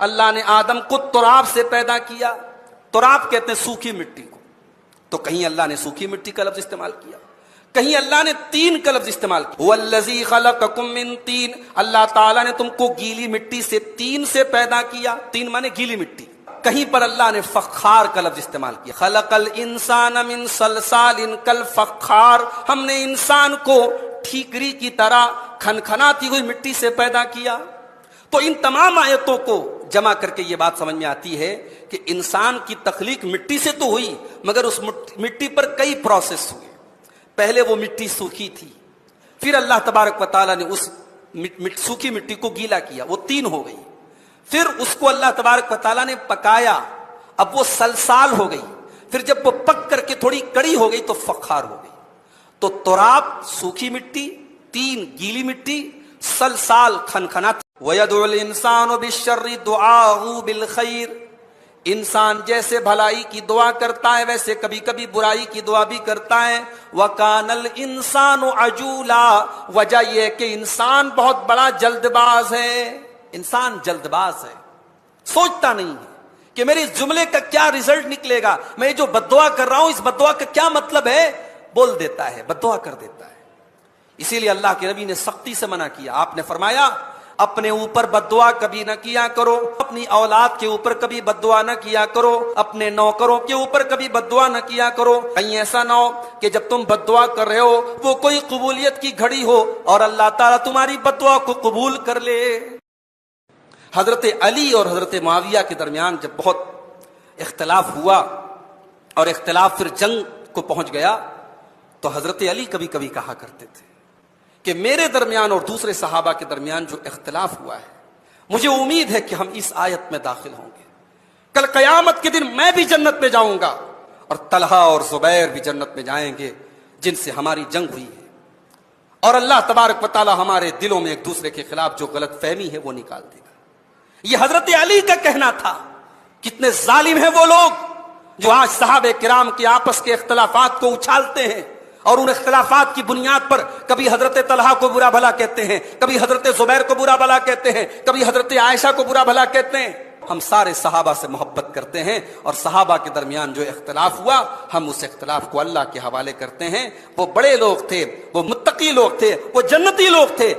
اللہ نے آدم کو تراب سے پیدا کیا. تراب کہتے ہیں سوکھی مٹی کو. تو کہیں اللہ نے سوکھی مٹی کا لفظ استعمال کیا, کہیں اللہ نے تین کا لفظ استعمال کیا. والذی خلقکم من طین, اللہ تعالیٰ نے تم کو گیلی مٹی سے تین سے پیدا کیا. تین مانے گیلی مٹی. کہیں پر اللہ نے فخار کا لفظ استعمال کیا. خلق الانسان من صلصال کالفخار, ہم نے انسان کو ٹھیکری کی طرح کھنکھناتی ہوئی مٹی سے پیدا کیا. تو ان تمام آیتوں کو جمع کر کے یہ بات سمجھ میں آتی ہے کہ انسان کی تخلیق مٹی سے تو ہوئی, مگر اس مٹی پر کئی پروسیس ہوئے. پہلے وہ مٹی سوکھی تھی, پھر اللہ تبارک و تعالیٰ نے اس سوکھی مٹی کو گیلا کیا, وہ تین ہو گئی. پھر اس کو اللہ تبارک و تعالیٰ نے پکایا, اب وہ سلسال ہو گئی. پھر جب وہ پک کر کے تھوڑی کڑی ہو گئی تو فخار ہو گئی. تو تراب سوکھی مٹی, تین گیلی مٹی, سلسال کھنکھناتی. وَيَدْعُ الْإِنسَانُ بِالشَّرِّ دُعَاءَهُ بِالْخَيْرِ, انسان جیسے بھلائی کی دعا کرتا ہے ویسے کبھی کبھی برائی کی دعا بھی کرتا ہے. وَكَانَ الْإِنسَانُ عَجُولًا, وجہ یہ کہ انسان بہت بڑا جلد باز ہے. انسان جلد باز ہے, سوچتا نہیں ہے کہ میرے اس جملے کا کیا رزلٹ نکلے گا, میں جو بد دعا کر رہا ہوں اس بد دعا کا کیا مطلب ہے. بول دیتا ہے, بد دعا کر دیتا ہے. اسی لیے اللہ کے نبی نے سختی سے منع کیا. آپ نے فرمایا اپنے اوپر بد دعا کبھی نہ کیا کرو, اپنی اولاد کے اوپر کبھی بد دعا نہ کیا کرو, اپنے نوکروں کے اوپر کبھی بد دعا نہ کیا کرو. کہیں ایسا نہ ہو کہ جب تم بد دعا کر رہے ہو وہ کوئی قبولیت کی گھڑی ہو اور اللہ تعالیٰ تمہاری بد دعا کو قبول کر لے. حضرت علی اور حضرت معاویہ کے درمیان جب بہت اختلاف ہوا اور اختلاف پھر جنگ کو پہنچ گیا, تو حضرت علی کبھی کبھی کہا کرتے تھے کہ میرے درمیان اور دوسرے صحابہ کے درمیان جو اختلاف ہوا ہے, مجھے امید ہے کہ ہم اس آیت میں داخل ہوں گے. کل قیامت کے دن میں بھی جنت میں جاؤں گا اور طلحہ اور زبیر بھی جنت میں جائیں گے جن سے ہماری جنگ ہوئی ہے, اور اللہ تبارک و تعالی ہمارے دلوں میں ایک دوسرے کے خلاف جو غلط فہمی ہے وہ نکال دے گا. یہ حضرت علی کا کہنا تھا. کتنے ظالم ہیں وہ لوگ جو آج صحابہ کرام کے آپس کے اختلافات کو اچھالتے ہیں اور ان اختلافات کی بنیاد پر کبھی حضرت طلحہ کو برا بھلا کہتے ہیں, کبھی حضرت زبیر کو برا بھلا کہتے ہیں, کبھی حضرت عائشہ کو برا بھلا کہتے ہیں. ہم سارے صحابہ سے محبت کرتے ہیں اور صحابہ کے درمیان جو اختلاف ہوا ہم اس اختلاف کو اللہ کے حوالے کرتے ہیں. وہ بڑے لوگ تھے, وہ متقی لوگ تھے, وہ جنتی لوگ تھے.